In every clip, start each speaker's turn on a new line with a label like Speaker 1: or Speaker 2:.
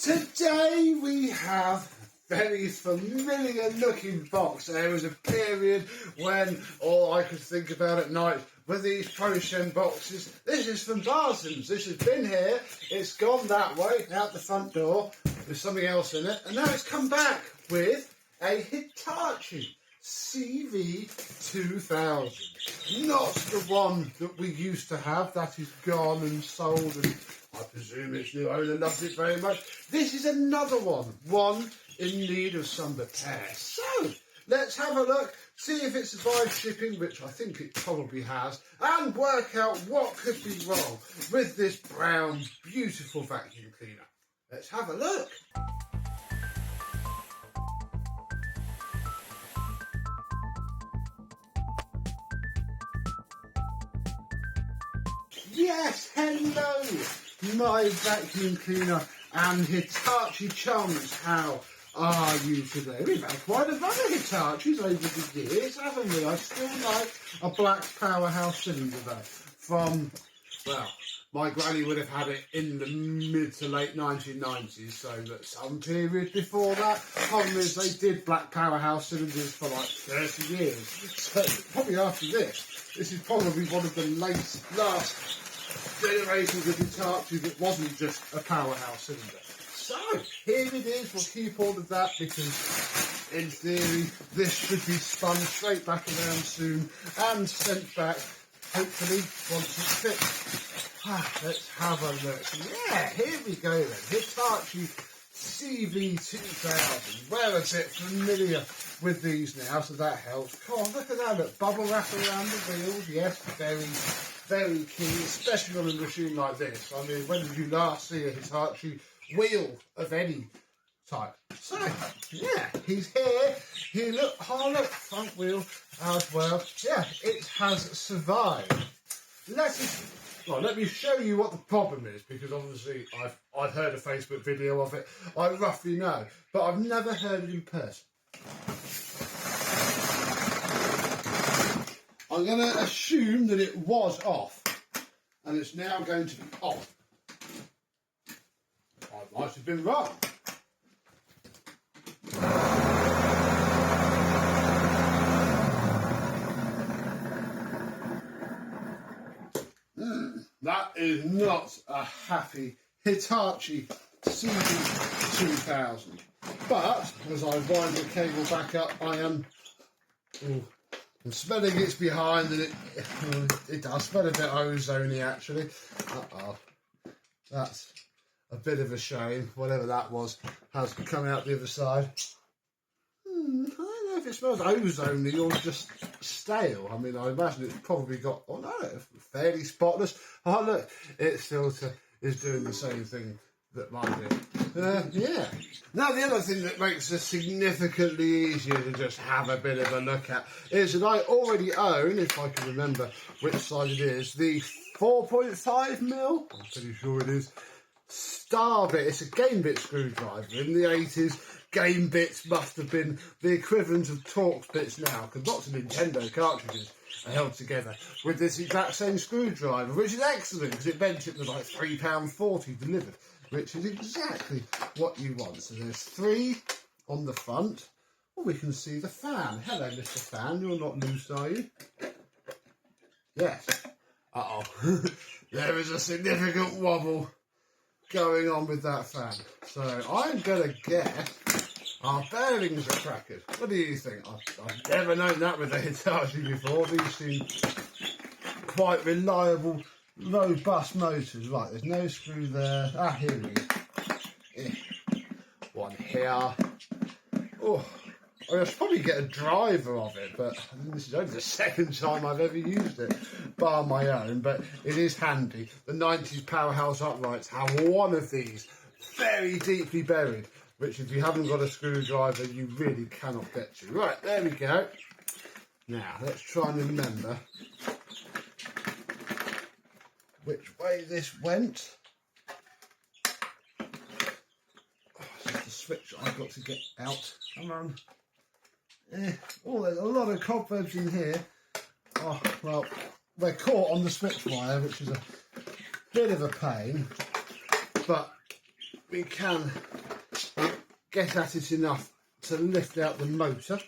Speaker 1: Today we have a very familiar looking box. There was a period when all I could think about at night were these ProShem boxes. This is from Barson's. This has been here, it's gone that way, out the front door, with something else in it, and now it's come back with a Hitachi CV2000. Not the one that we used to have, that is gone and sold, and I presume its new owner loves it very much. This is another one in need of some repair. So, let's have a look, see if it survived shipping, which I think it probably has, and work out what could be wrong with this brown, beautiful vacuum cleaner. Let's have a look. Yes, hello, my vacuum cleaner and Hitachi chums. How are you today? We've had quite a run of Hitachis over the years, haven't we? I still like a black powerhouse cylinder though. From, well, my granny would have had it in the mid to late 1990s, so that some period before that. Problem is, they did black powerhouse cylinders for like 30 years. So probably after this is probably one of the last generations of Hitachi that wasn't just a powerhouse cylinder. So here it is. We'll keep all of that because in theory this should be spun straight back around soon and sent back, hopefully, once it's fixed. Let's have a look. Yeah, here we go then. Hitachi CV2000. We're a bit familiar with these now, so that helps. Come on, look at that. Look, bubble wrap around the wheels. Yes, very key, especially on a machine like this. I mean, when did you last see a Hitachi wheel of any type? So, yeah, he's here. Look, front wheel as well. Yeah, it has survived. Let me show you what the problem is, because obviously I've heard a Facebook video of it. I roughly know, but I've never heard it in person. I'm going to assume that it was off, and it's now going to be on. I might have been wrong. That is not a happy Hitachi CV2000. But as I wind the cable back up, I'm smelling its behind, and it does smell a bit ozony actually. That's a bit of a shame. Whatever that was has come out the other side. I don't know if it smells ozony or just stale. I mean, I imagine it's probably got, oh no, fairly spotless. Oh look, its filter is doing the same thing that mine did. Yeah. Now the other thing that makes this significantly easier to just have a bit of a look at is that I already own, if I can remember which side it is, the 4.5mm, I'm pretty sure it is, star bit. It's a game bit screwdriver. In the 80s, game bits must have been the equivalent of Torx bits now, because lots of Nintendo cartridges are held together with this exact same screwdriver, which is excellent because it meant it was like £3.40 delivered, which is exactly what you want. So there's 3 on the front. Oh, we can see the fan. Hello, Mr. Fan. You're not loose, are you? Yes. Uh-oh. There is a significant wobble going on with that fan. So I'm going to guess our bearings are crackered. What do you think? I've never known that with a Hitachi before. These seem quite reliable, robust motors. Right, there's no screw there. Here we go. One here. Oh, I should probably get a driver of it, but this is only the second time I've ever used it, bar my own, but it is handy. The 90s powerhouse uprights have one of these very deeply buried, which if you haven't got a screwdriver, you really cannot get to. Right, there we go. Now, let's try and remember which way this went. This is the switch I've got to get out. Come on. Oh, there's a lot of cobwebs in here. Oh, well, they're caught on the switch wire, which is a bit of a pain, but we can get at it enough to lift out the motor.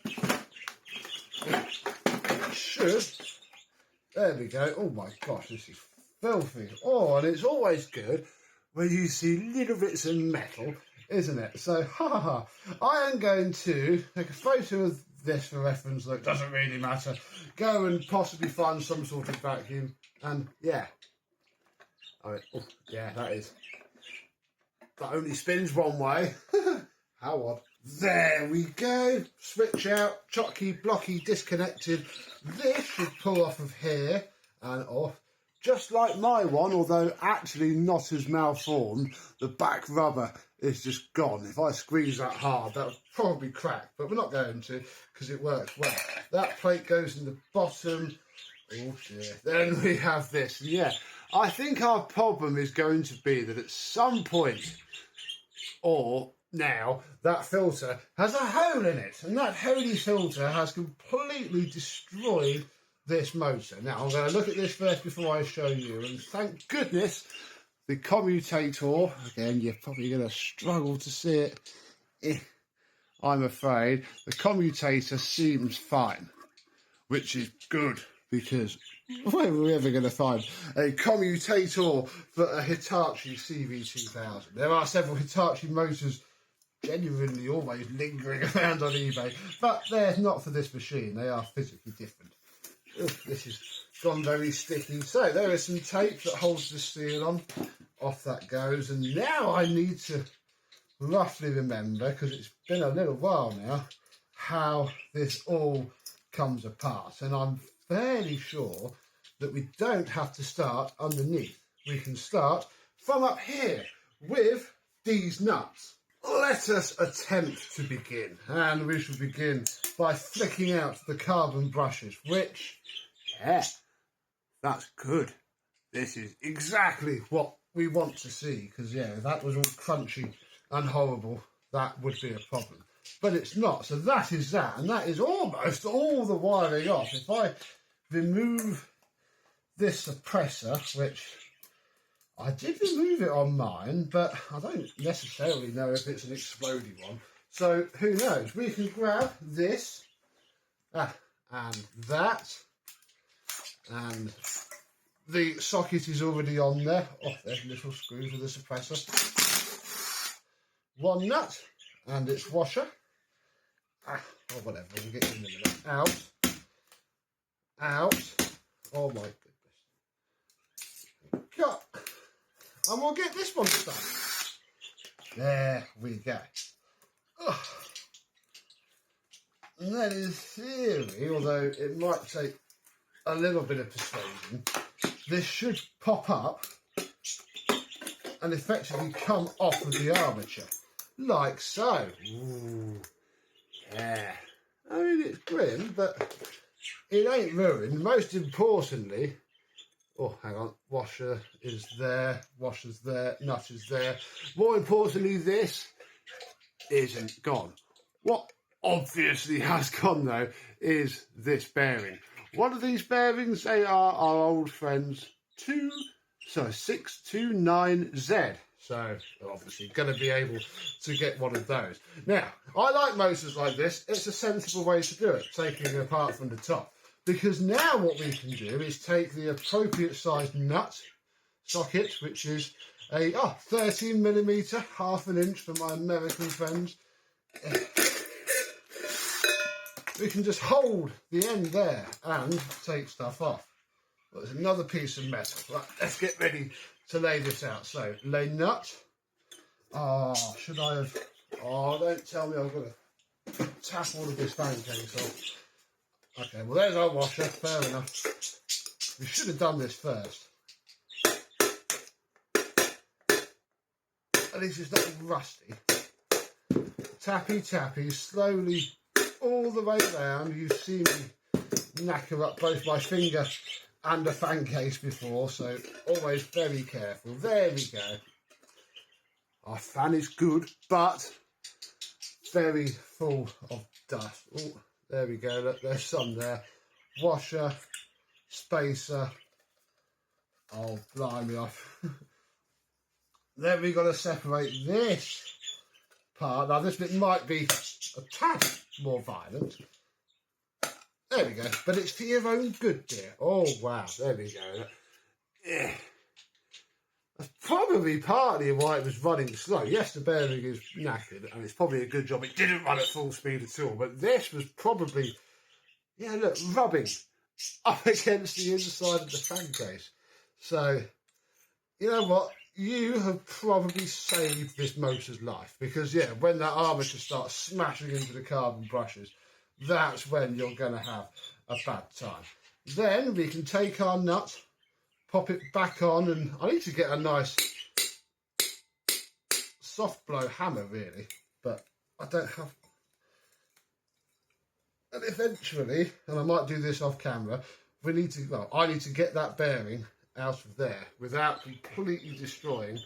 Speaker 1: It should. There we go. Oh my gosh, this is filthy. Oh, and it's always good when you see little bits of metal, isn't it? So, I am going to take a photo of this for reference. Look, doesn't really matter. Go and possibly find some sort of vacuum, and yeah. Oh, yeah, that is. That only spins one way. How odd. There we go. Switch out. Chocky, blocky, disconnected. This should pull off of here and off. Just like my one, although actually not as malformed. The back rubber is just gone. If I squeeze that hard, that would probably crack. But we're not going to, because it works well. That plate goes in the bottom. Oh dear. Then we have this. Yeah, I think our problem is going to be that at some point, or now, that filter has a hole in it. And that holy filter has completely destroyed this motor. Now, I'm going to look at this first before I show you. And thank goodness, the commutator, again, you're probably going to struggle to see it. I'm afraid the commutator seems fine, which is good. Because where are we ever going to find a commutator for a Hitachi CV2000? There are several Hitachi motors genuinely always lingering around on eBay, but they're not for this machine. They are physically different. Ugh, this has gone very sticky. So there is some tape that holds the seal on. Off that goes. And now I need to roughly remember, because it's been a little while now, how this all comes apart. And I'm fairly sure that we don't have to start underneath. We can start from up here with these nuts. Let us attempt to begin, and we shall begin by flicking out the carbon brushes, which, yeah, that's good. This is exactly what we want to see, because, yeah, if that was all crunchy and horrible, that would be a problem. But it's not, so that is that, and that is almost all the wiring off. If I remove this suppressor, which I did remove it on mine, but I don't necessarily know if it's an explodey one. So who knows? We can grab this and that, and the socket is already on there. Oh, there's a little screw for the suppressor. One nut and its washer. Or whatever, we'll get in a minute. Out. Oh my goodness. Got. And we'll get this one done. There we go. Ugh. And then in theory, although it might take a little bit of persuasion, this should pop up and effectively come off of the armature. Like so. Ooh. Yeah. I mean, it's grim, but it ain't ruined. Most importantly, oh, hang on, washer is there, washer's there, nut is there. More importantly, this isn't gone. What obviously has gone, though, is this bearing. What are these bearings? They are our old friends 629Z. So we're obviously going to be able to get one of those. Now, I like motors like this. It's a sensible way to do it, taking it apart from the top. Because now what we can do is take the appropriate sized nut socket, which is a 13mm, half an inch for my American friends. We can just hold the end there and take stuff off. Well, there's another piece of metal. Right, let's get ready to lay this out. So, lay nut. Should I have... Oh, don't tell me I've got to tap all of this fan case off. Okay, well, there's our washer. Fair enough. We should have done this first. At least it's not rusty. Tappy, tappy, slowly all the way down. You've seen me knacker up both my finger and a fan case before, so always very careful. There we go. Our fan is good, but very full of dust. Ooh, there we go. Look, there's some there. Washer, spacer. Oh, blimey off. Then we've got to separate this part. Now this bit might be a tad more violent. There we go. But it's for your own good, dear. Oh wow, there we go. Yeah. That's probably partly why it was running slow. Yes, the bearing is knackered, and it's probably a good job it didn't run at full speed at all. But this was probably, yeah, look, rubbing up against the inside of the fan case. So, you know what? You have probably saved this motor's life. Because, yeah, when that armature starts smashing into the carbon brushes, that's when you're going to have a bad time. Then we can take our nut, pop it back on, and I need to get a nice soft blow hammer really, but I don't have. And eventually, and I might do this off camera, I need to get that bearing out of there without completely destroying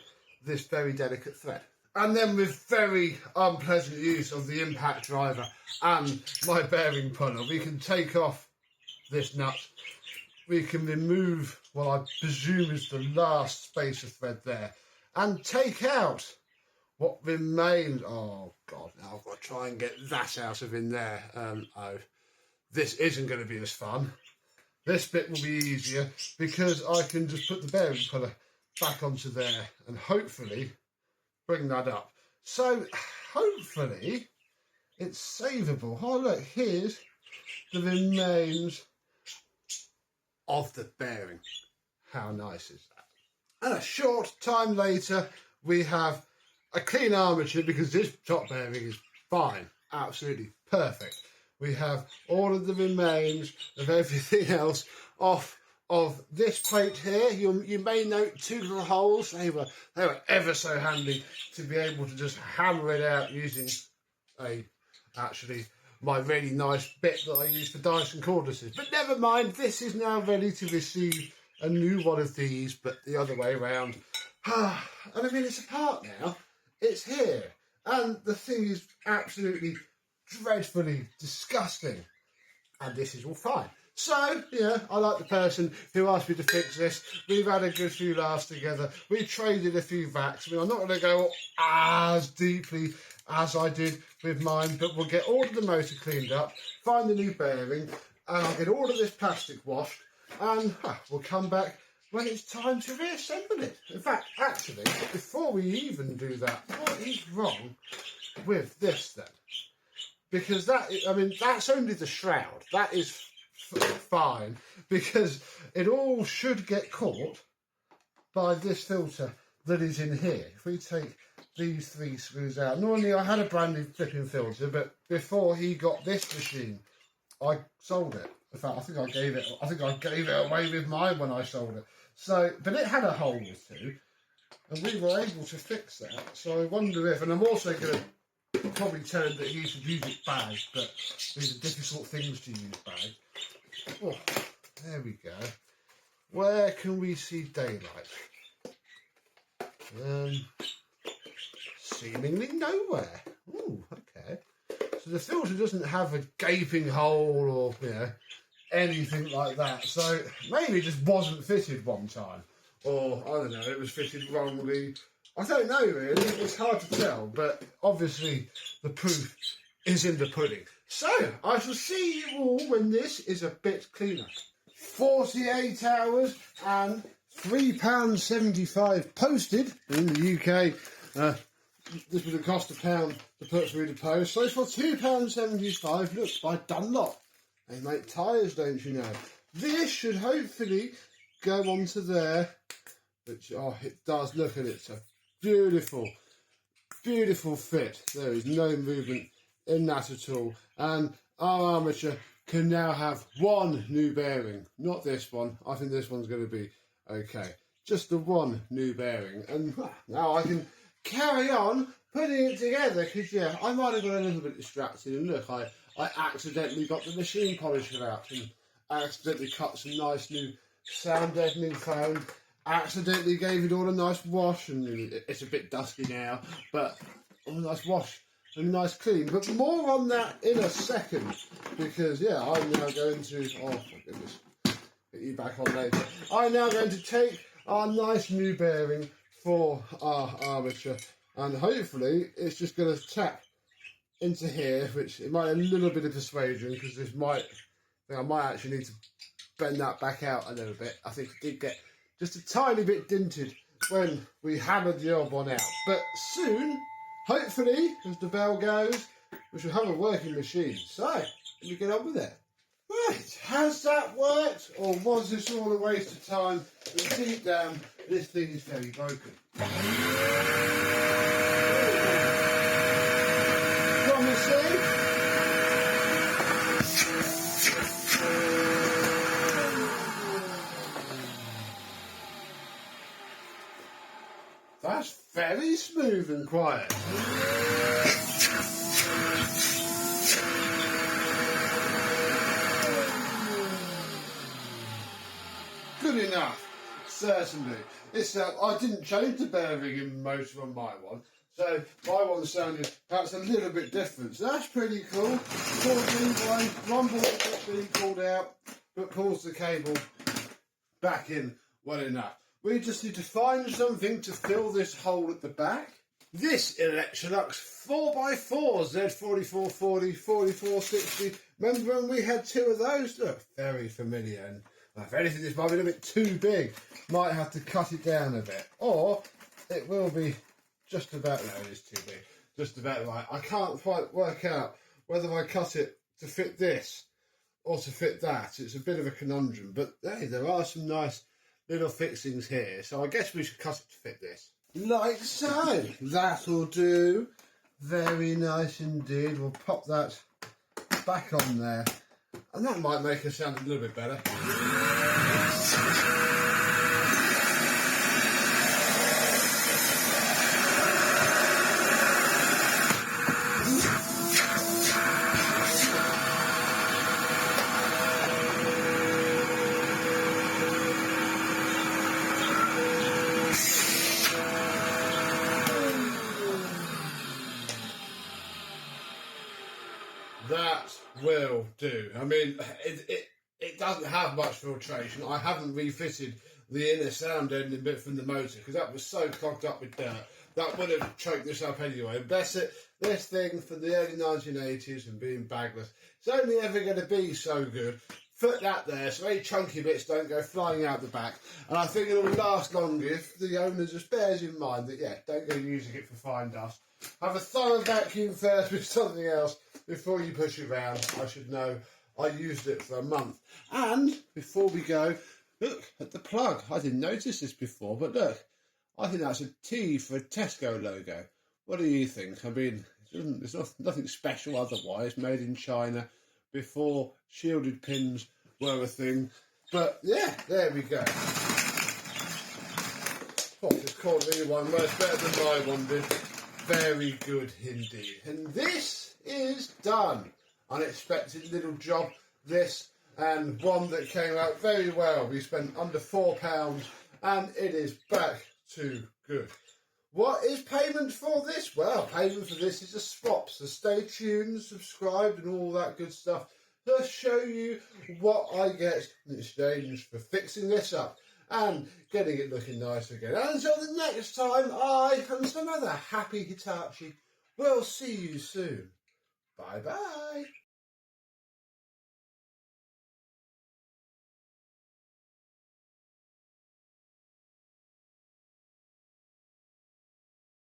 Speaker 1: this very delicate thread. And then with very unpleasant use of the impact driver and my bearing puller, we can take off this nut. We can remove what I presume is the last spacer thread there and take out what remains. Oh God, now I've got to try and get that out of in there. Oh, this isn't going to be as fun. This bit will be easier because I can just put the bearing puller back onto there and hopefully bring that up. So hopefully it's savable. Oh look, here's the remains of the bearing. How nice is that? And a short time later, we have a clean armature because this top bearing is fine, absolutely perfect. We have all of the remains of everything else off of this plate here. You may note two little holes. They were ever so handy to be able to just hammer it out using my really nice bit that I use for Dyson cordlesses. But never mind, this is now ready to receive a new one of these, but the other way around. And I mean, it's apart now. It's here. And the thing is absolutely dreadfully disgusting. And this is all fine. So, yeah, I like the person who asked me to fix this. We've had a good few laughs together. We traded a few vacs. I mean, I'm not going to go as deeply as I did with mine, but we'll get all of the motor cleaned up, find the new bearing, and I'll get all of this plastic washed, and we'll come back when it's time to reassemble it. In fact, actually, before we even do that, what is wrong with this then? Because that's only the shroud. That is fine, because it all should get caught by this filter that is in here. If we take these three screws out, normally I had a brand new flipping filter, but before he got this machine, I sold it. In fact, I think I gave it away with mine when I sold it. So, but it had a hole or two, and we were able to fix that. So I wonder if, and I'm also going to probably tell him that he should use it bagged, but these are difficult things to use bagged. Oh, there we go. Where can we see daylight? Seemingly nowhere. Ooh, okay. So the filter doesn't have a gaping hole or anything like that. So maybe it just wasn't fitted one time, or I don't know, it was fitted wrongly. I don't know really. It's hard to tell, but obviously the proof is in the pudding. So I shall see you all when this is a bit cleaner. 48 hours and £3.75 posted in the UK. This would have cost £1 to put through the post. So it's for £2.75. Look, by Dunlop. They make tyres, don't you know? This should hopefully go onto there. Which, it does. Look at it. It's a beautiful, beautiful fit. There is no movement in that at all. And our armature can now have one new bearing. Not this one. I think this one's going to be okay. Just the one new bearing. And now I can carry on putting it together, because I might have got a little bit distracted, and look, I accidentally got the machine polisher out and accidentally cut some nice new sound deadening foam, accidentally gave it all a nice wash, and it's a bit dusty now, but a nice wash and a nice clean. But more on that in a second, because I'm now going to, oh my goodness, get you back on later. I'm now going to take our nice new bearing, for our armature, and hopefully it's just going to tap into here, which it might need a little bit of persuasion, because I might actually need to bend that back out a little bit. I think it did get just a tiny bit dinted when we hammered the old one out, but soon, hopefully, as the bell goes, we should have a working machine. So let me get on with it. Right, has that worked, or was this all a waste of time? And deep down, this thing is very broken. Promising. That's very smooth and quiet. Good enough, certainly. It's I didn't change the bearing in motor on my one, so my one sounded perhaps a little bit different. So that's pretty cool. 14 line, rumble being pulled out, but pulls the cable back in well enough. We just need to find something to fill this hole at the back. This Electrolux 4x4 Z4440, 4460. Remember when we had two of those? Look, very familiar. And if anything, this might be a bit too big. Might have to cut it down a bit. Or it will be just about, no, it is too big. Just about right. I can't quite work out whether I cut it to fit this or to fit that. It's a bit of a conundrum. But hey, there are some nice little fixings here. So I guess we should cut it to fit this. Like so. That'll do. Very nice indeed. We'll pop that back on there. And that might make us sound a little bit better. That will do. I mean, it doesn't have much filtration. I haven't refitted the inner sound ending bit from the motor because that was so clogged up with dirt. That would have choked this up anyway. Bless it, this thing from the early 1980s and being bagless, it's only ever going to be so good. Put that there so any chunky bits don't go flying out the back. And I think it'll last longer if the owner just bears in mind that, yeah, don't go using it for fine dust. Have a thorough vacuum first with something else before you push it around. I should know. I used it for a month. And before we go, look at the plug. I didn't notice this before, but look, I think that's a T for a Tesco logo. What do you think? I mean, it's nothing special otherwise. Made in China before shielded pins were a thing. But yeah, there we go. Oh, just caught the one much better than my one did. Very good indeed. And this is done. Unexpected little job, this, and one that came out very well. We spent under £4 and it is back to good. What is payment for this? Well, payment for this is a swap, so stay tuned, subscribe and all that good stuff to show you what I get in exchange for fixing this up and getting it looking nice again. And until the next time, I and some other happy Hitachi will see you soon. Bye bye.